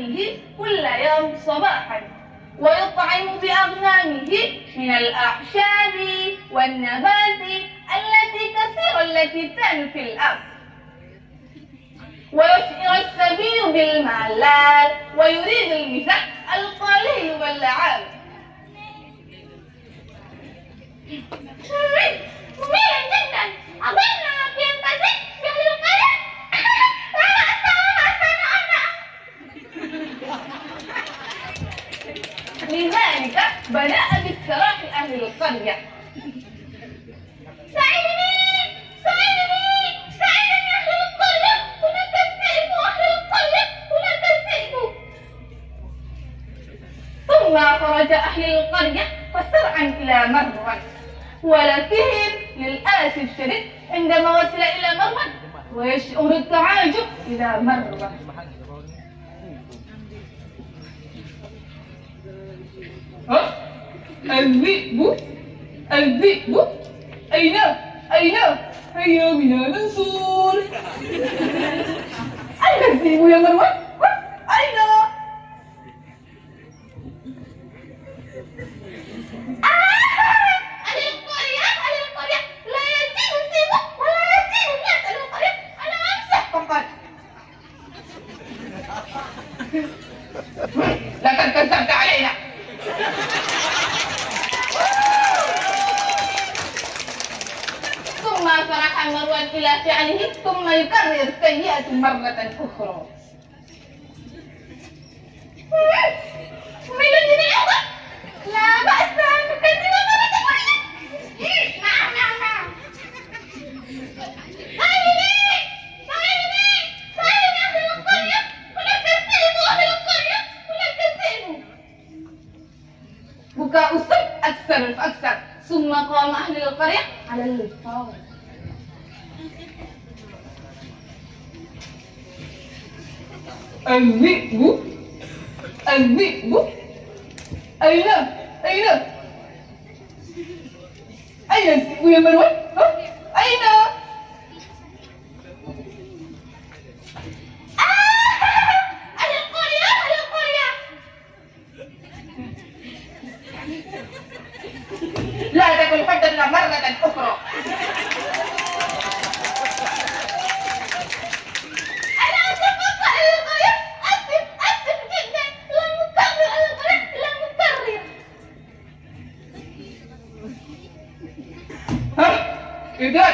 أغنامه كل يوم صباحا، ويطعم بأغنامه من الأعشاب والنبات التي تنفي الأرض، ويشعر السبيل بالملال ويريد المزاح القليل واللعاب. مميز جدا، أظن في القصيد بأهل القرية. لذلك بدأ باستراح أهل القرية. ساعدني أهل القرية، هناك الذئب، أهل القرية هناك الذئب. ثم خرج أهل القرية فسرعا إلى مروان، ولكن للأسف الشديد عندما وصل إلى مروان ويشعر التعجب إلى مروان. الذئب أين هيا بنا ننظر. أين الذئب يا مروان؟ أين؟ أهل القرية لا يأتيه الذئب ولا يأتيه الناس. أهل القرية أنا أمسحكم قد. لقد كذبت علينا. ثم فرح مروان إلى فعله، ثم يكرر السيئة مرة أخرى. ميلودي الأول لا بأس أن نكذب مرة واحدة. نعم. ساعدني أهل القرية، هناك الذئب. أهل القرية هناك الذئب. بكاء الصبح أكثر فأكثر، ثم قام أهل القرية على الفور. الذئب أين الذئب يا مروان؟ أين؟ أهل القرية. لا تكن حجتنا مرة أخرى. إذا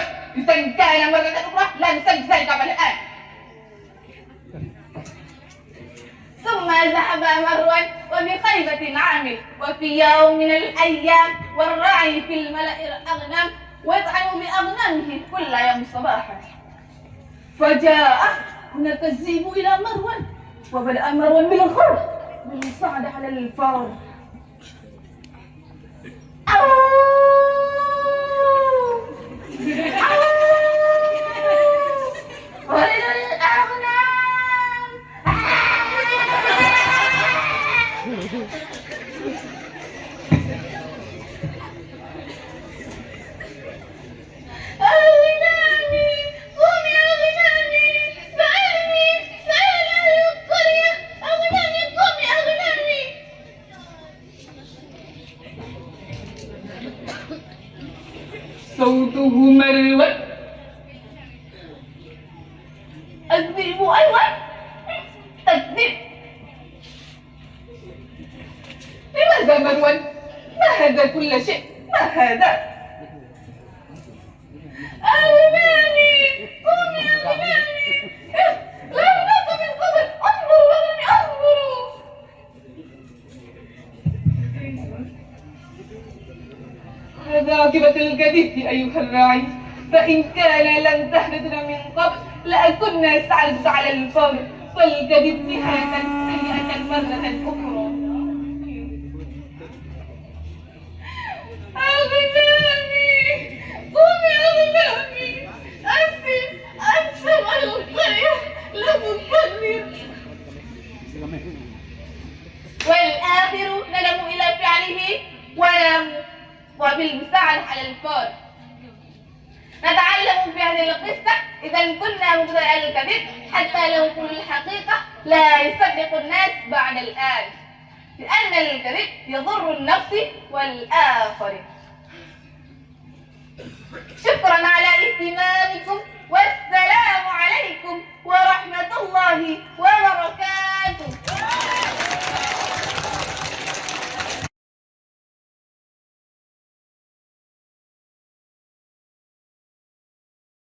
كان مرة أخرى لا نسجل قبل الآن. ثم ذهب مروان وبخيبة عامل، وفي يوم من الأيام والراعي في الملأ الأغنام ويطعم بأغنامه كل يوم صباحا. فجاء هناك الذئب إلى مروان، وبدأ مروان بالخوف بالصعد على الفور. وإلى الأغنام. أغنامي قوم يا أغنامي، سألني أهل القرية. أغنامي قوم يا أغنامي. صوته مروان. الذئب أيضا الذئب. لماذا مروان؟ ما هذا كل شيء؟ ما هذا؟ أغنامي قوم يا أغنامي، لا هناك من قبل. انظروا ولم انظروا. هذا عاقبة الكذب أيها الراعي، فإن كان لم تهددنا من قبل لأكنا استعرضت على الفور، فالكذب نهاية سيئة مرة أخرى. أغنامي قوم يا أغنامي. أسف على القرية لا تكرر. والآخر ندم إلى فعله ونام وبالمساعدة على الفور. نتعلم في هذه القصة إذا كنا مبتدئ الكذب حتى لو كل الحقيقة لا يصدق الناس بعد الآن، لأن الكذب يضر النفس والآخرين. شكرا على اهتمامكم، والسلام عليكم ورحمة الله وبركاته.